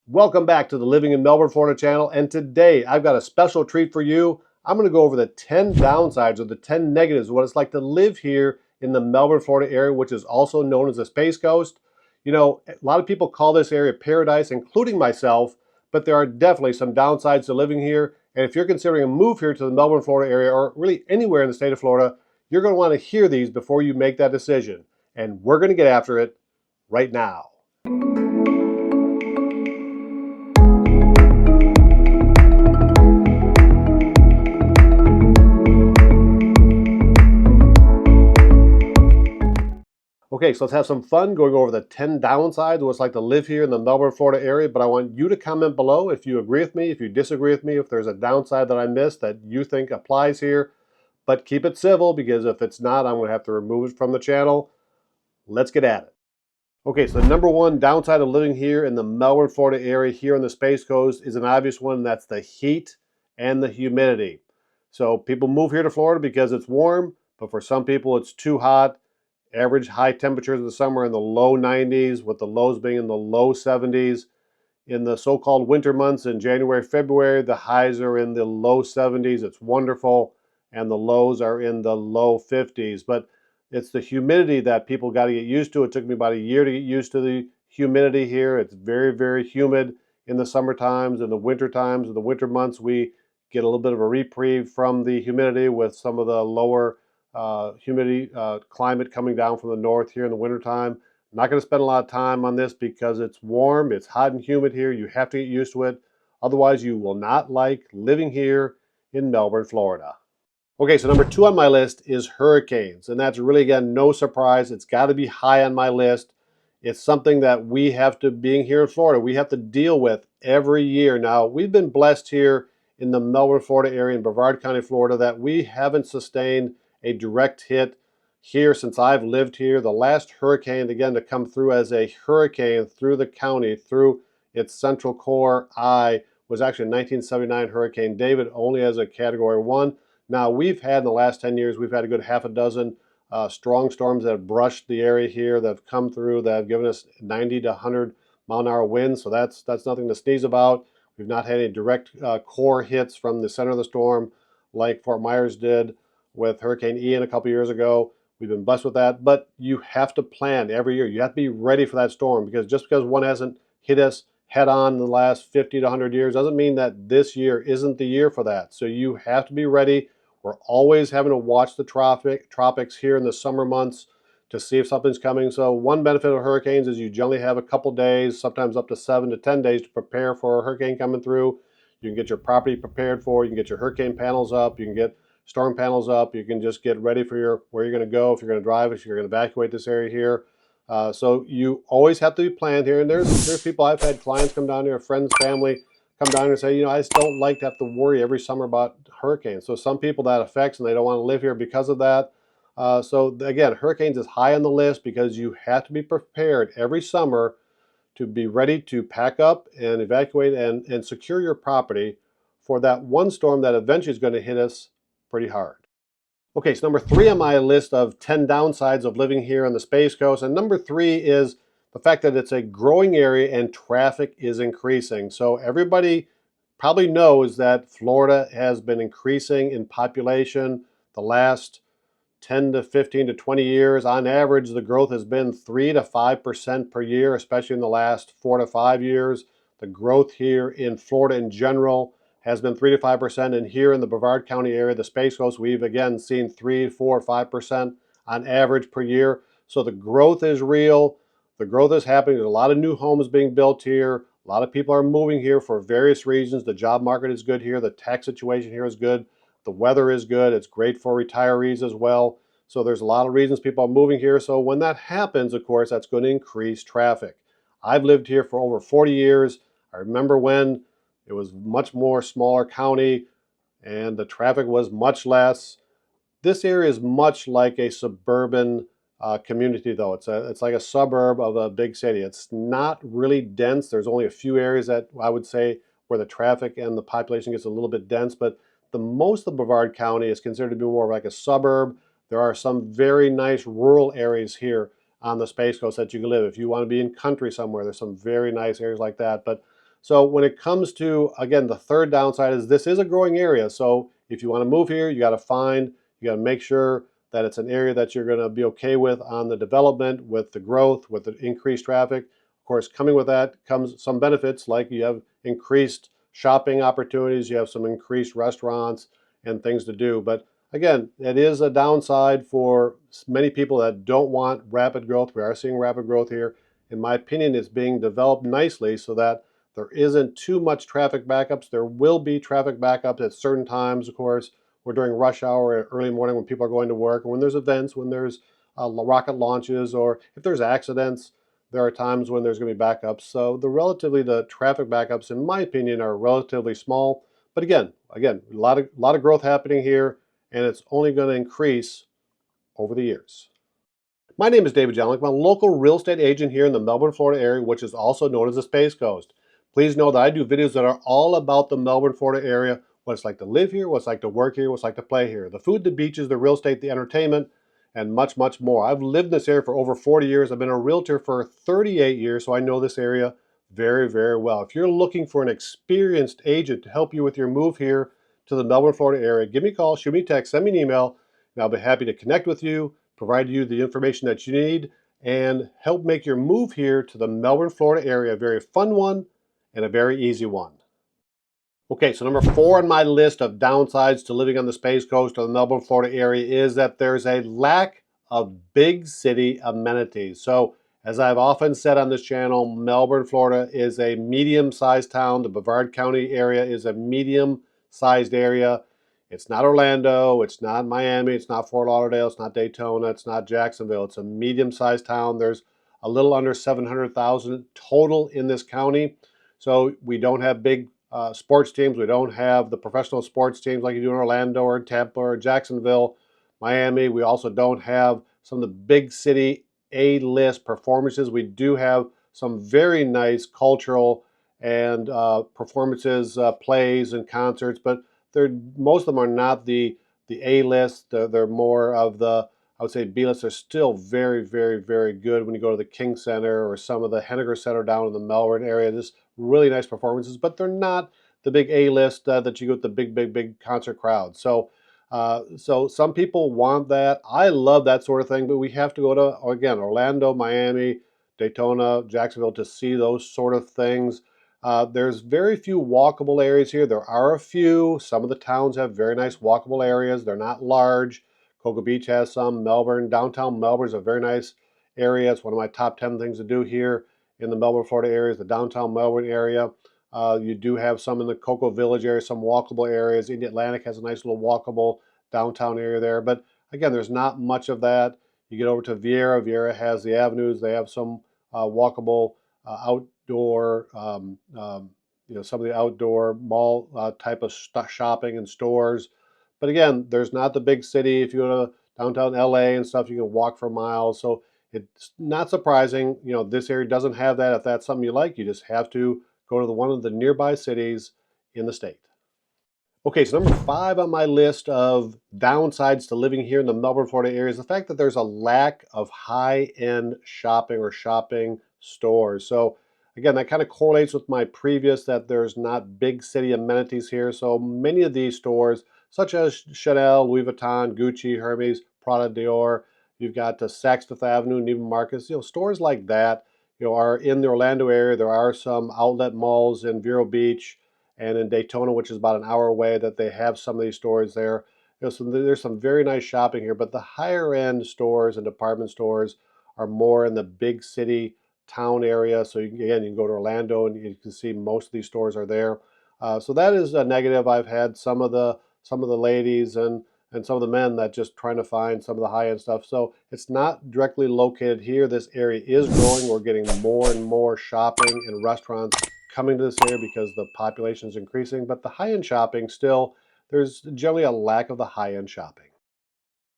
Welcome back to the Living in Melbourne, Florida channel, and today I've got a special treat for you. I'm going to go over the 10 downsides or the 10 negatives of what it's like to live here in the Melbourne, Florida area, which is also known as the Space Coast. You know, a lot of people call this area paradise, including myself, but there are definitely some downsides to living here. And if you're considering a move here to the Melbourne, Florida area, or really anywhere in the state of Florida, you're going to want to hear these before you make that decision. And we're going to get after it right now. Okay, so let's have some fun going over the 10 downsides of what it's like to live here in the Melbourne, Florida area. But I want you to comment below if you agree with me, if you disagree with me, if there's a downside that I missed that you think applies here. But keep it civil, because if it's not, I'm going to have to remove it from the channel. Let's get at it. Okay, so the number one downside of living here in the Melbourne, Florida area here on the Space Coast is an obvious one, and that's the heat and the humidity. So people move here to Florida because it's warm, but for some people it's too hot. Average high temperatures in the summer in the low 90s, with the lows being in the low 70s. In the so-called winter months in January, February, the highs are in the low 70s. It's wonderful. And the lows are in the low 50s. But it's the humidity that people got to get used to. It took me about a year to get used to the humidity here. It's very, very humid in the summer times. In the winter times, in the winter months, we get a little bit of a reprieve from the humidity with some of the lower humidity climate coming down from the north here in the wintertime. I'm not going to spend a lot of time on this because it's warm, it's hot and humid here. You have to get used to it. Otherwise, you will not like living here in Melbourne, Florida. Okay, so number two on my list is hurricanes. And that's really, again, no surprise. It's got to be high on my list. It's something that we have to, being here in Florida, we have to deal with every year. Now, we've been blessed here in the Melbourne, Florida area, in Brevard County, Florida, that we haven't sustained a direct hit here since I've lived here. The last hurricane, again, to come through as a hurricane through the county, through its central core eye, was actually a 1979 Hurricane David, only as a Category 1. Now, we've had in the last 10 years, we've had a good half a dozen strong storms that have brushed the area here, that have come through, that have given us 90 to 100 mile an hour winds. So that's nothing to sneeze about. We've not had any direct core hits from the center of the storm like Fort Myers did with Hurricane Ian a couple years ago. We've been blessed with that, but you have to plan every year. You have to be ready for that storm, because just because one hasn't hit us head on in the last 50 to 100 years doesn't mean that this year isn't the year for that. So you have to be ready. We're always having to watch the tropics here in the summer months to see if something's coming. So one benefit of hurricanes is you generally have a couple days, sometimes up to 7 to 10 days to prepare for a hurricane coming through. You can get your property prepared for, you can get your hurricane panels up, you can get storm panels up, you can just get ready for where you're going to go, if you're going to drive, if you're going to evacuate this area here. So you always have to be planned here. And there's people, I've had clients come down here, friends, family, come down here and say, you know, I just don't like to have to worry every summer about hurricanes. So some people that affects, and they don't want to live here because of that. So again, hurricanes is high on the list because you have to be prepared every summer to be ready to pack up and evacuate and secure your property for that one storm that eventually is going to hit us pretty hard. Okay, so number three on my list of 10 downsides of living here on the Space Coast, and number three is the fact that it's a growing area and traffic is increasing. So everybody probably knows that Florida has been increasing in population the last 10 to 15 to 20 years. On average, the growth has been 3 to 5% per year, especially in the last 4 to 5 years. The growth here in Florida in general has been 3 to 5%. And here in the Brevard County area, the Space Coast, we've again seen 3, 4, 5% on average per year. So the growth is real. The growth is happening. There's a lot of new homes being built here. A lot of people are moving here for various reasons. The job market is good here. The tax situation here is good. The weather is good. It's great for retirees as well. So there's a lot of reasons people are moving here. So when that happens, of course, that's going to increase traffic. I've lived here for over 40 years. I remember when it was much more smaller county and the traffic was much less. This area is much like a suburban community, though. It's like a suburb of a big city. It's not really dense. There's only a few areas that I would say where the traffic and the population gets a little bit dense, but the most of Brevard County is considered to be more like a suburb. There are some very nice rural areas here on the Space Coast that you can live. If you want to be in country somewhere, there's some very nice areas like that. But So when it comes to, again, the third downside is this is a growing area. So if you want to move here, you got to make sure that it's an area that you're going to be okay with on the development, with the growth, with the increased traffic. Of course, coming with that comes some benefits, like you have increased shopping opportunities, you have some increased restaurants and things to do. But again, it is a downside for many people that don't want rapid growth. We are seeing rapid growth here. In my opinion, it's being developed nicely so that there isn't too much traffic backups. There will be traffic backups at certain times, of course, or during rush hour or early morning when people are going to work, and when there's events, when there's rocket launches, or if there's accidents, there are times when there's going to be backups. So the traffic backups, in my opinion, are relatively small. But again, a lot of growth happening here, and it's only going to increase over the years. My name is David Jelinek. I'm a local real estate agent here in the Melbourne, Florida area, which is also known as the Space Coast. Please know that I do videos that are all about the Melbourne, Florida area, what it's like to live here, what it's like to work here, what it's like to play here, the food, the beaches, the real estate, the entertainment, and much, much more. I've lived in this area for over 40 years. I've been a realtor for 38 years, so I know this area very, very well. If you're looking for an experienced agent to help you with your move here to the Melbourne, Florida area, give me a call, shoot me a text, send me an email, and I'll be happy to connect with you, provide you the information that you need, and help make your move here to the Melbourne, Florida area a very fun one and a very easy one. Okay, so number 4 on my list of downsides to living on the Space Coast or the Melbourne, Florida area is that there's a lack of big city amenities. So as I've often said on this channel, Melbourne, Florida is a medium-sized town. The Brevard County area is a medium-sized area. It's not Orlando, it's not Miami, it's not Fort Lauderdale, it's not Daytona, it's not Jacksonville. It's a medium-sized town. There's a little under 700,000 total in this county. So we don't have big sports teams. We don't have the professional sports teams like you do in Orlando or Tampa or Jacksonville, Miami. We also don't have some of the big city A-list performances. We do have some very nice cultural and performances, plays and concerts, but most of them are not the A-list. They're more of the, I would say, B-list. They're still very, very, very good when you go to the King Center or some of the Henniger Center down in the Melbourne area. Just really nice performances, but they're not the big A-list that you get the big concert crowd. So some people want that. I love that sort of thing, but we have to go to, again, Orlando, Miami, Daytona, Jacksonville to see those sort of things. There's very few walkable areas here. There are a few. Some of the towns have very nice walkable areas. They're not large. Cocoa Beach has some. Downtown Melbourne is a very nice area. It's one of my top 10 things to do here in the Melbourne, Florida area, is the downtown Melbourne area. You do have some in the Cocoa Village area, some walkable areas. Indian Atlantic has a nice little walkable downtown area there. But again, there's not much of that. You get over to Viera. Viera has the avenues. They have some walkable outdoor, some of the outdoor mall type of shopping and stores. But again, there's not the big city. If you go to downtown LA and stuff, you can walk for miles. So it's not surprising, this area doesn't have that. If that's something you like, you just have to go to one of the nearby cities in the state. Okay, so number 5 on my list of downsides to living here in the Melbourne, Florida area is the fact that there's a lack of high-end shopping or shopping stores. So again, that kind of correlates with my previous that there's not big city amenities here. So many of these stores, such as Chanel, Louis Vuitton, Gucci, Hermes, Prada, Dior, you've got Saks Fifth Avenue, Neiman Marcus, stores like that, are in the Orlando area. There are some outlet malls in Vero Beach and in Daytona, which is about an hour away, that they have some of these stores there. There's some very nice shopping here, but the higher end stores and department stores are more in the big city town area. So you can go to Orlando and you can see most of these stores are there. So that is a negative. I've had some of the ladies and some of the men that just trying to find some of the high-end stuff. So it's not directly located here. This area is growing. We're getting more and more shopping and restaurants coming to this area because the population is increasing. But the high-end shopping still, there's generally a lack of the high-end shopping.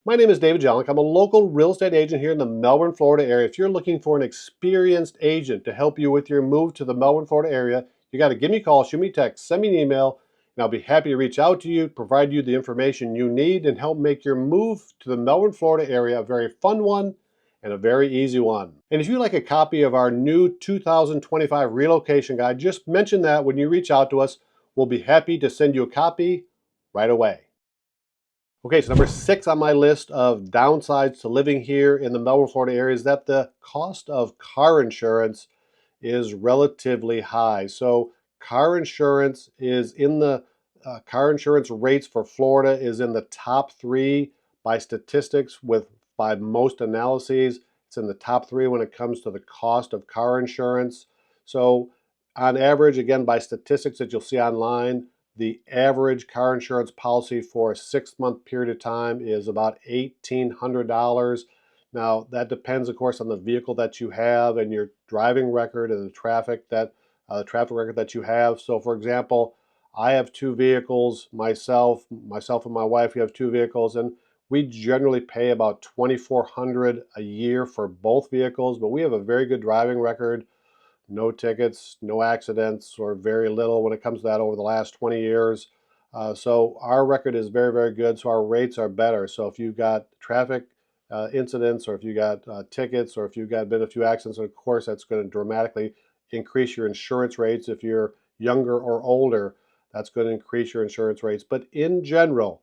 My name is David Jelinek. I'm a local real estate agent here in the Melbourne, Florida area. If you're looking for an experienced agent to help you with your move to the Melbourne, Florida area, you got to give me a call, shoot me a text, send me an email, and I'll be happy to reach out to you, provide you the information you need, and help make your move to the Melbourne, Florida area a very fun one and a very easy one. And if you'd like a copy of our new 2025 relocation guide, just mention that when you reach out to us. We'll be happy to send you a copy right away. Okay, so number 6 on my list of downsides to living here in the Melbourne, Florida area is that the cost of car insurance is relatively high. So car insurance is in the car insurance rates for Florida is in the top 3 by statistics by most analyses. It's in the top 3 when it comes to the cost of car insurance. So on average, again, by statistics that you'll see online, the average car insurance policy for a 6-month period of time is about $1,800. Now, that depends, of course, on the vehicle that you have and your driving record and the traffic record that you have. So, for example, I have 2 vehicles. Myself and my wife, we have 2 vehicles, and we generally pay about $2,400 a year for both vehicles. But we have a very good driving record. No tickets, no accidents, or very little when it comes to that over the last 20 years. So our record is very, very good. So our rates are better. So if you've got traffic incidents, or if you got tickets, or if you've been a few accidents, of course, that's going to dramatically increase your insurance rates. If you're younger or older, that's going to increase your insurance rates. But in general,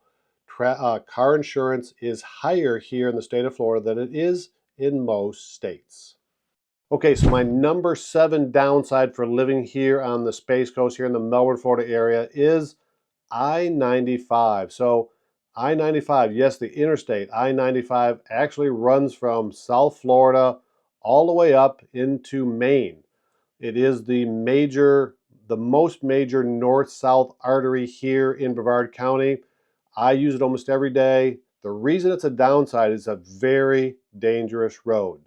car insurance is higher here in the state of Florida than it is in most states. Okay, so my number 7 downside for living here on the Space Coast here in the Melbourne, Florida area is I-95. So I-95, yes, the interstate, I-95 actually runs from South Florida all the way up into Maine. It is the most major north-south artery here in Brevard County. I use it almost every day. The reason it's a downside is it's a very dangerous road.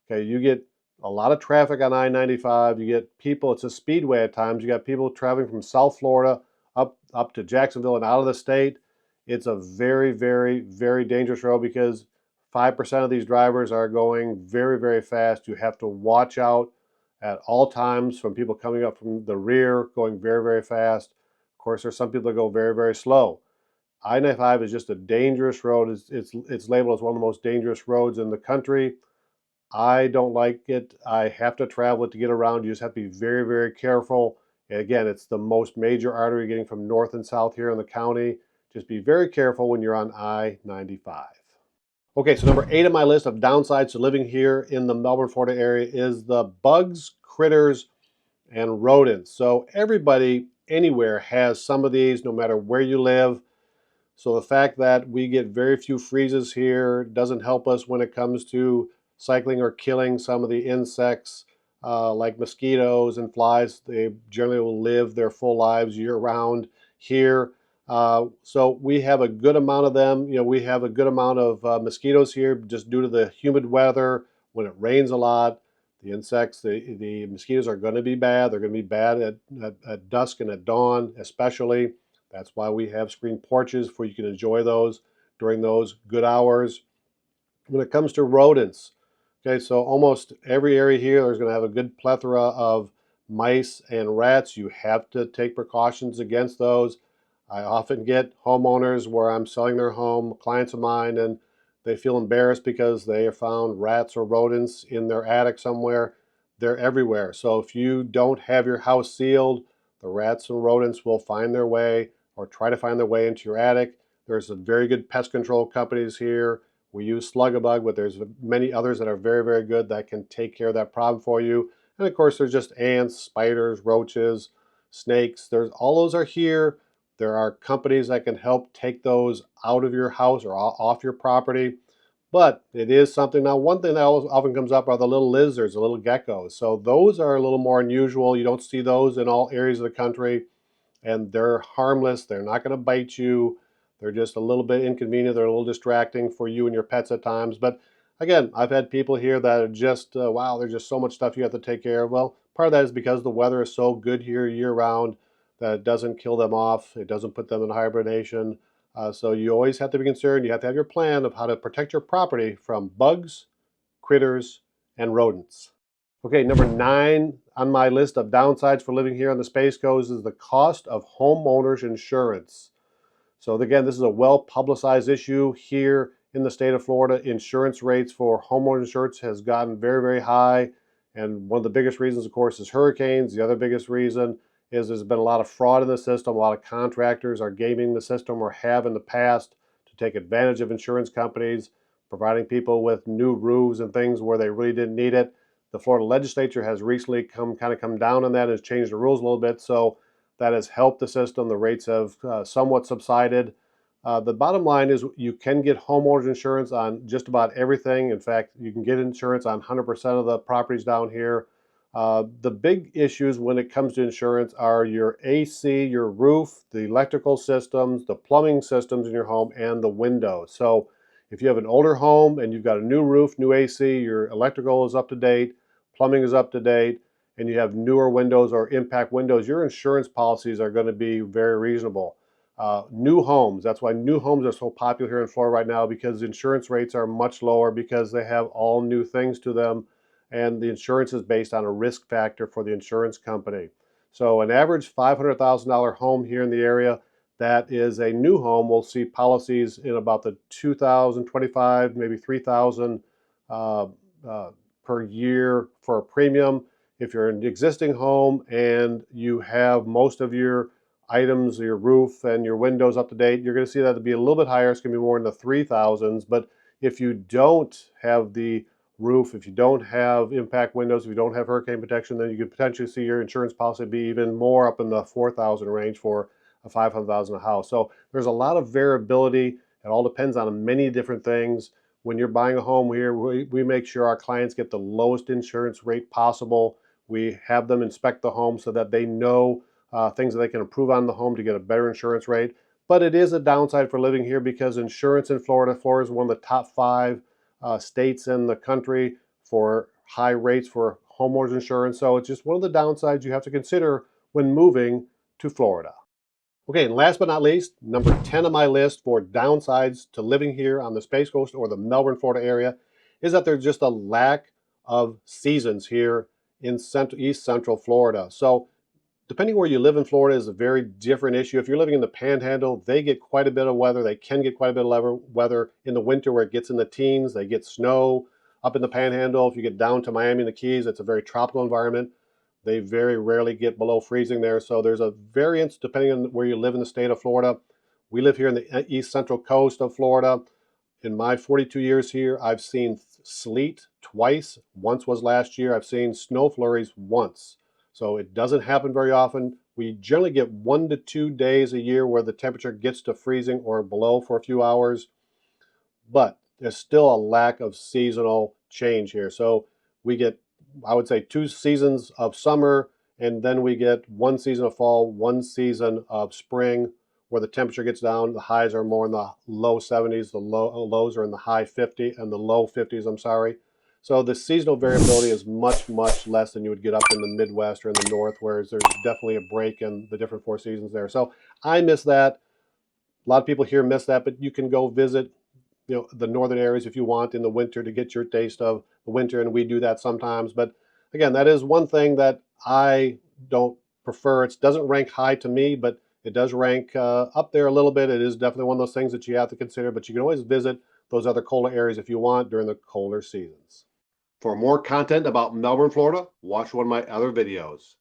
Okay, you get a lot of traffic on I-95. You get people, it's a speedway at times. You got people traveling from South Florida up to Jacksonville and out of the state. It's a very, very, very dangerous road because 5% of these drivers are going very, very fast. You have to watch out at all times from people coming up from the rear, going very, very fast. Of course, there's some people that go very, very slow. I-95 is just a dangerous road. It's labeled as one of the most dangerous roads in the country. I don't like it. I have to travel it to get around. You just have to be very, very careful. And again, it's the most major artery getting from north and south here in the county. Just be very careful when you're on I-95. Okay, so number 8 on my list of downsides to living here in the Melbourne, Florida area is the bugs, critters, and rodents. So everybody anywhere has some of these, no matter where you live. So the fact that we get very few freezes here doesn't help us when it comes to cycling or killing some of the insects like mosquitoes and flies. They generally will live their full lives year-round here. So we have a good amount of them. You know, we have a good amount of mosquitoes here just due to the humid weather. When it rains a lot, the insects, the mosquitoes are going to be bad. They're going to be bad at dusk and at dawn especially. That's why we have screen porches where you can enjoy those during those good hours. When it comes to rodents, okay, so almost every area here, there's going to have a good plethora of mice and rats. You have to take precautions against those. I often get homeowners where I'm selling their home, clients of mine, and they feel embarrassed because they have found rats or rodents in their attic somewhere. They're everywhere. So if you don't have your house sealed, the rats and rodents will find their way or try to find their way into your attic. There's some very good pest control companies here. We use Slug-a-Bug, but there's many others that are very, very good that can take care of that problem for you. And of course, there's just ants, spiders, roaches, snakes. All those are here. There are companies that can help take those out of your house or off your property. But it is something. Now, one thing that often comes up are the little lizards, the little geckos. So those are a little more unusual. You don't see those in all areas of the country. And they're harmless. They're not going to bite you. They're just a little bit inconvenient. They're a little distracting for you and your pets at times. But again, I've had people here that are just, wow, there's just so much stuff you have to take care of. Well, part of that is because the weather is so good here year-round that it doesn't kill them off. It doesn't put them in hibernation. So you always have to be concerned. You have to have your plan of how to protect your property from bugs, critters, and rodents. Okay, number 9 on my list of downsides for living here on the Space Coast is the cost of homeowners insurance. So again, this is a well-publicized issue here in the state of Florida, insurance rates for homeowners insurance has gotten very, very high. And one of the biggest reasons, of course, is hurricanes. The other biggest reason is there's been a lot of fraud in the system. A lot of contractors are gaming the system or have in the past to take advantage of insurance companies, providing people with new roofs and things where they really didn't need it. The Florida legislature has recently come down on that and has changed the rules a little bit. So that has helped the system. The rates have somewhat subsided. The bottom line is you can get homeowners insurance on just about everything. In fact, you can get insurance on 100% of the properties down here. The big issues when it comes to insurance are your AC, your roof, the electrical systems, the plumbing systems in your home, and the windows. So if you have an older home and you've got a new roof, new AC, your electrical is up to date, plumbing is up to date, and you have newer windows or impact windows, your insurance policies are going to be very reasonable. New homes, that's why new homes are so popular here in Florida right now, because insurance rates are much lower because they have all new things to them, and the insurance is based on a risk factor for the insurance company. So an average $500,000 home here in the area, that is a new home, will see policies in about the $2,025, maybe $3,000 per year for a premium. If you're in an existing home and you have most of your items, your roof and your windows up to date, you're going to see that to be a little bit higher. It's going to be more in the 3,000s. But if you don't have the roof, if you don't have impact windows, if you don't have hurricane protection, then you could potentially see your insurance policy be even more up in the 4,000 range for a 500,000 house. So there's a lot of variability. It all depends on many different things. When you're buying a home here, we make sure our clients get the lowest insurance rate possible. We have them inspect the home so that they know things that they can improve on the home to get a better insurance rate. But it is a downside for living here because insurance in Florida is one of the top 5 states in the country for high rates for homeowners insurance. So it's just one of the downsides you have to consider when moving to Florida. Okay, and last but not least, number 10 on my list for downsides to living here on the Space Coast or the Melbourne, Florida area is that there's just a lack of seasons here in East Central Florida. So depending where you live in Florida is a very different issue. If you're living in the Panhandle, they get quite a bit of weather. They can get quite a bit of weather in the winter where it gets in the teens. They get snow up in the Panhandle. If you get down to Miami and the Keys, it's a very tropical environment. They very rarely get below freezing there. So there's a variance depending on where you live in the state of Florida. We live here in the East Central coast of Florida. In my 42 years here, I've seen sleet twice. Once was last year. I've seen snow flurries once. So it doesn't happen very often. We generally get 1 to 2 days a year where the temperature gets to freezing or below for a few hours. But there's still a lack of seasonal change here. So we get, I would say, 2 seasons of summer, and then we get 1 season of fall, 1 season of spring, where the temperature gets down. The highs are more in the low 70s, the lows are in the high 50s, and the low 50s, I'm sorry. So the seasonal variability is much, much less than you would get up in the Midwest or in the North, whereas there's definitely a break in the different 4 seasons there. So I miss that. A lot of people here miss that, but you can go visit, the northern areas if you want in the winter to get your taste of the winter, and we do that sometimes. But again, that is one thing that I don't prefer. It doesn't rank high to me, but it does rank up there a little bit. It is definitely one of those things that you have to consider, but you can always visit those other colder areas if you want during the colder seasons. For more content about Melbourne, Florida, watch one of my other videos.